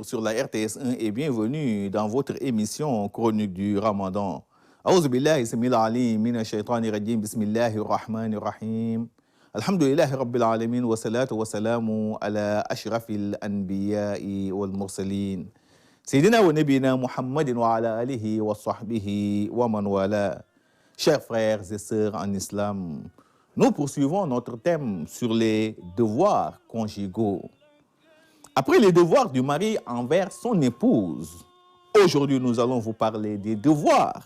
Sur la RTS 1 et bienvenue dans votre émission Chronique du Ramadan. Aouzu billahi samil alim minash shaitani rajim. Bismillahir rahmanir rahim. Alhamdulillahi rabbil alamin wa salatu wa salamu ala ashrafil anbiya'i wal mursalin. Sayyidina wa nabina Muhammadin wa ala alihi wa sahbihi wa man wala. Chers frères et sœurs en islam, nous poursuivons notre thème sur les devoirs conjugaux. Après les devoirs du mari envers son épouse, aujourd'hui nous allons vous parler des devoirs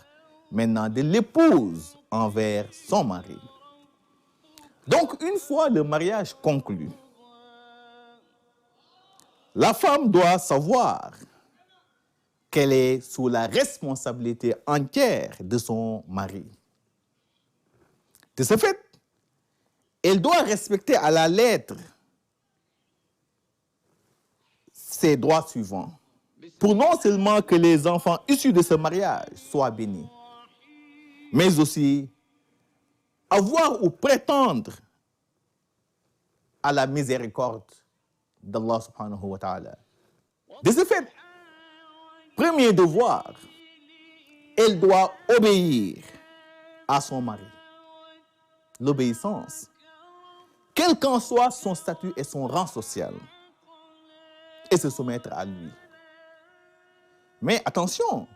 maintenant de l'épouse envers son mari. Donc une fois le mariage conclu, la femme doit savoir qu'elle est sous la responsabilité entière de son mari. De ce fait, elle doit respecter à la lettre ses droits suivants, pour non seulement que les enfants issus de ce mariage soient bénis, mais aussi avoir ou prétendre à la miséricorde d'Allah subhanahu wa ta'ala. De ce fait, premier devoir, elle doit obéir à son mari. L'obéissance, quel qu'en soit son statut et son rang social, et se soumettre à lui. Mais attention,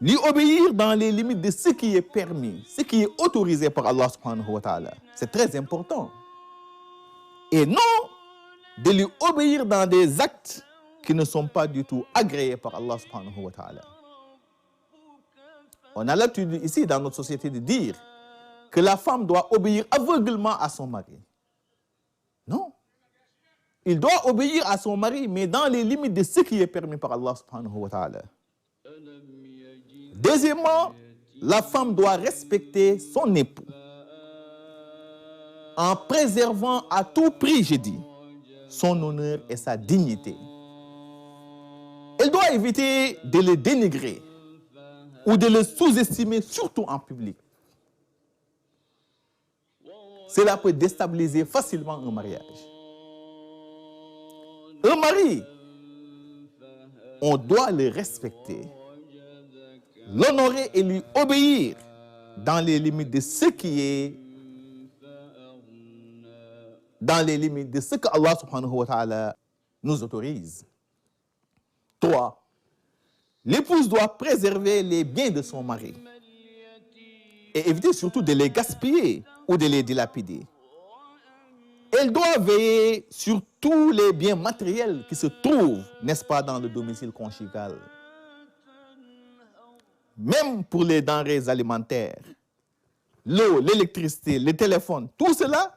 lui obéir dans les limites de ce qui est permis, ce qui est autorisé par Allah subhanahu wa ta'ala. C'est très important. Et non de lui obéir dans des actes qui ne sont pas du tout agréés par Allah subhanahu wa ta'ala. On a l'habitude ici dans notre société de dire que la femme doit obéir aveuglément à son mari. Non. Il doit obéir à son mari, mais dans les limites de ce qui est permis par Allah subhanahu wa ta'ala. Deuxièmement, la femme doit respecter son époux en préservant à tout prix, j'ai dit, son honneur et sa dignité. Elle doit éviter de le dénigrer ou de le sous-estimer, surtout en public. Cela peut déstabiliser facilement un mariage. Un mari, on doit le respecter, l'honorer et lui obéir dans les limites de ce qui est, dans les limites de ce que Allah subhanahu wa ta'ala nous autorise. 3. L'épouse doit préserver les biens de son mari et éviter surtout de les gaspiller ou de les dilapider. Elle doit veiller sur tous les biens matériels qui se trouvent, n'est-ce pas, dans le domicile conjugal. Même pour les denrées alimentaires, l'eau, l'électricité, le téléphone, tout cela,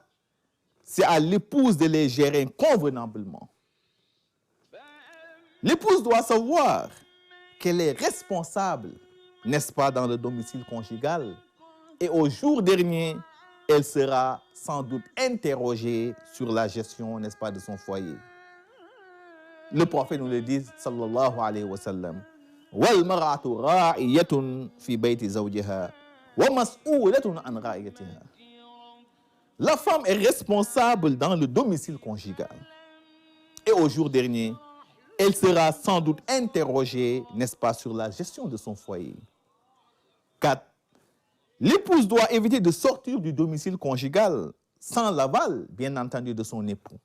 c'est à l'épouse de les gérer convenablement. L'épouse doit savoir qu'elle est responsable, n'est-ce pas, dans le domicile conjugal. Et au jour dernier, elle sera sans doute interrogée sur la gestion, n'est-ce pas, de son foyer. Le prophète nous le dit, sallallahu alayhi wa sallam, wal mar'atu ra'iyatun fi bayti zawjiha wa mas'ulatun an ra'iyatiha. La femme est responsable dans le domicile conjugal. Et au jour dernier, elle sera sans doute interrogée, n'est-ce pas, sur la gestion de son foyer. 4. L'épouse doit éviter de sortir du domicile conjugal sans l'aval, bien entendu, de son époux.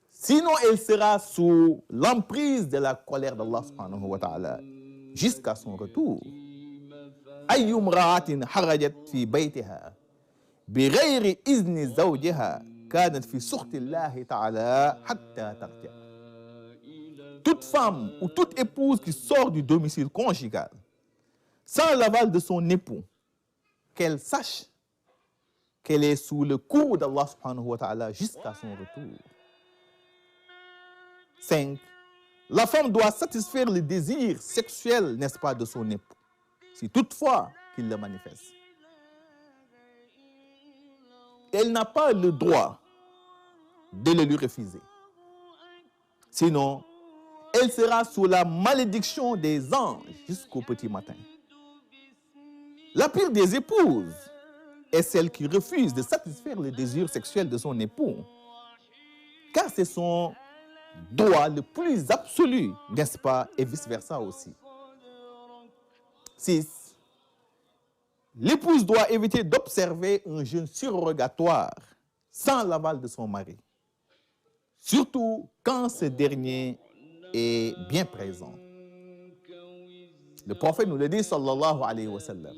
Sinon, elle sera sous l'emprise de la colère d'Allah subhanahu wa ta'ala jusqu'à son retour. Ayyum ra'atin harajat fi baytiha bi ghayri izni zawjiha kanat fi sukhtillahi ta'ala hatta tarja. Toute femme ou toute épouse qui sort du domicile conjugal sans l'aval de son époux, qu'elle sache qu'elle est sous le coup d'Allah subhanahu wa ta'ala jusqu'à son retour. 5. La femme doit satisfaire le désir sexuel, n'est-ce pas, de son époux, si toutefois qu'il le manifeste. Elle n'a pas le droit de le lui refuser. Sinon, elle sera sous la malédiction des anges jusqu'au petit matin. La pire des épouses est celle qui refuse de satisfaire le désir sexuel de son époux, car ce sont droit le plus absolu, n'est-ce pas, et vice-versa aussi. 6. L'épouse doit éviter d'observer un jeûne surrogatoire sans l'aval de son mari, surtout quand ce dernier est bien présent. Le prophète nous le dit, sallallahu alayhi wa sallam,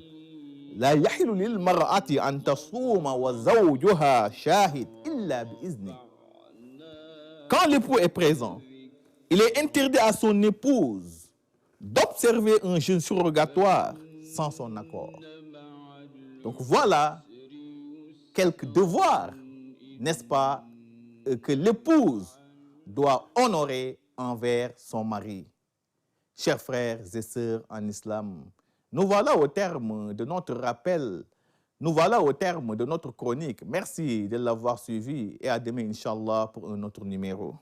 La yahilu lil mar'ati an tasuma wa zawjuha shahid illa bi izni. Quand l'époux est présent, il est interdit à son épouse d'observer un jeûne surrogatoire sans son accord. Donc voilà quelques devoirs, n'est-ce pas, que l'épouse doit honorer envers son mari. Chers frères et sœurs en islam, nous voilà au terme de notre rappel, nous voilà au terme de notre chronique. Merci de l'avoir suivi et à demain, Inch'Allah, pour un autre numéro.